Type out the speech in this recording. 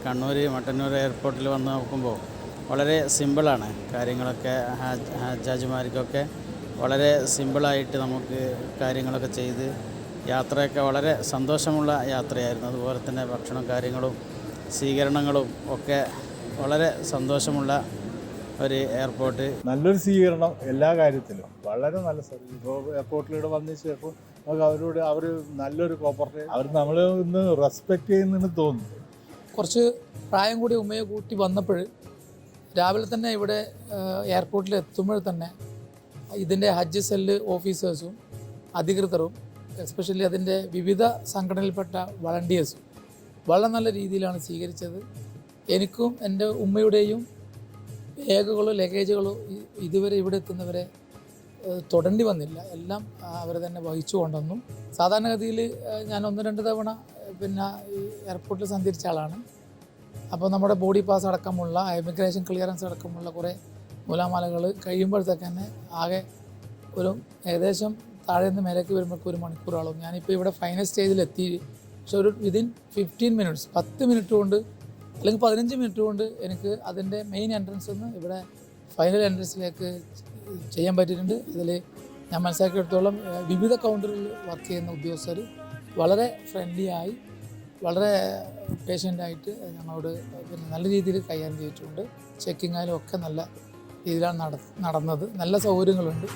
കണ്ണൂർ മട്ടന്നൂർ എയർപോർട്ടിൽ വന്ന് നോക്കുമ്പോൾ വളരെ സിമ്പിളാണ് കാര്യങ്ങളൊക്കെ. ഹജ്ജാജിമാർക്കൊക്കെ വളരെ സിമ്പിളായിട്ട് നമുക്ക് കാര്യങ്ങളൊക്കെ ചെയ്ത് യാത്രയൊക്കെ വളരെ സന്തോഷമുള്ള യാത്രയായിരുന്നു. അതുപോലെ തന്നെ ഭക്ഷണം കാര്യങ്ങളും സ്വീകരണങ്ങളും ഒക്കെ വളരെ സന്തോഷമുള്ള ഒരു എയർപോർട്ട്. നല്ലൊരു സ്വീകരണം എല്ലാ കാര്യത്തിലും, വളരെ നല്ല സർവീസ്. ഇപ്പോൾ എയർപോർട്ടിലൂടെ വന്ന ശേഷം നമുക്ക് അവരോട് അവർ നല്ലൊരു കോപ്പറേറ്റ്, അവർ നമ്മളെ ഒന്ന് റെസ്പെക്റ്റ് ചെയ്യുന്നതെന്ന് തോന്നുന്നു. കുറച്ച് പ്രായം കൂടി ഉമ്മയെ കൂട്ടി വന്നപ്പോൾ രാവിലെ തന്നെ ഇവിടെ എയർപോർട്ടിൽ എത്തുമ്പോൾ തന്നെ ഇതിൻ്റെ ഹജ്ജ് സെല്ല് ഓഫീസേഴ്സും അധികൃതരും എസ്പെഷ്യലി അതിൻ്റെ വിവിധ സംഘടനയിൽപ്പെട്ട വളണ്ടിയേഴ്സും വളരെ നല്ല രീതിയിലാണ് സ്വീകരിച്ചത്. എനിക്കും എൻ്റെ ഉമ്മയുടെയും ബാഗുകളോ ലഗേജുകളോ ഇതുവരെ ഇവിടെ എത്തുന്നവരെ തൊടേണ്ടി വന്നില്ല. എല്ലാം അവർ തന്നെ വഹിച്ചു കൊണ്ടുവന്നു. സാധാരണഗതിയിൽ ഞാൻ 1-2 തവണ ഈ എയർപോർട്ടിൽ സഞ്ചരിച്ച ആളാണ്. അപ്പോൾ നമ്മുടെ ബോഡി പാസ് അടക്കമുള്ള ഇമിഗ്രേഷൻ ക്ലിയറൻസ് അടക്കമുള്ള കുറേ നൂലാമാലകൾ കഴിയുമ്പോഴത്തേക്ക് തന്നെ ആകെ ഏകദേശം താഴെ നിന്ന് മേലേക്ക് വരുമ്പോൾ 1 മണിക്കൂറാളും. ഞാനിപ്പോൾ ഇവിടെ ഫൈനൽ സ്റ്റേജിലെത്തി. പക്ഷെ വിതിൻ 15 മിനിറ്റ്സ് 10 മിനിറ്റ് കൊണ്ട് അല്ലെങ്കിൽ 15 മിനിറ്റ് കൊണ്ട് എനിക്ക് അതിൻ്റെ മെയിൻ എൻട്രൻസ് നിന്ന് ഇവിടെ ഫൈനൽ എൻട്രൻസിലേക്ക് ചെയ്യാൻ പറ്റിയിട്ടുണ്ട്. ഇതിൽ ഞാൻ മനസ്സിലാക്കിയെടുത്തോളം വിവിധ കൗണ്ടറിൽ വർക്ക് ചെയ്യുന്ന ഉദ്യോഗസ്ഥർ വളരെ ഫ്രണ്ട്ലി ആയി വളരെ പേഷ്യൻ്റായിട്ട് ഞങ്ങളോട് നല്ല രീതിയിൽ കൈകാര്യം ചെയ്തിട്ടുണ്ട്. ചെക്കിങ് ആയാലും ഒക്കെ നല്ല രീതിയിലാണ് നടന്നത്. നല്ല സൗകര്യങ്ങളുണ്ട്.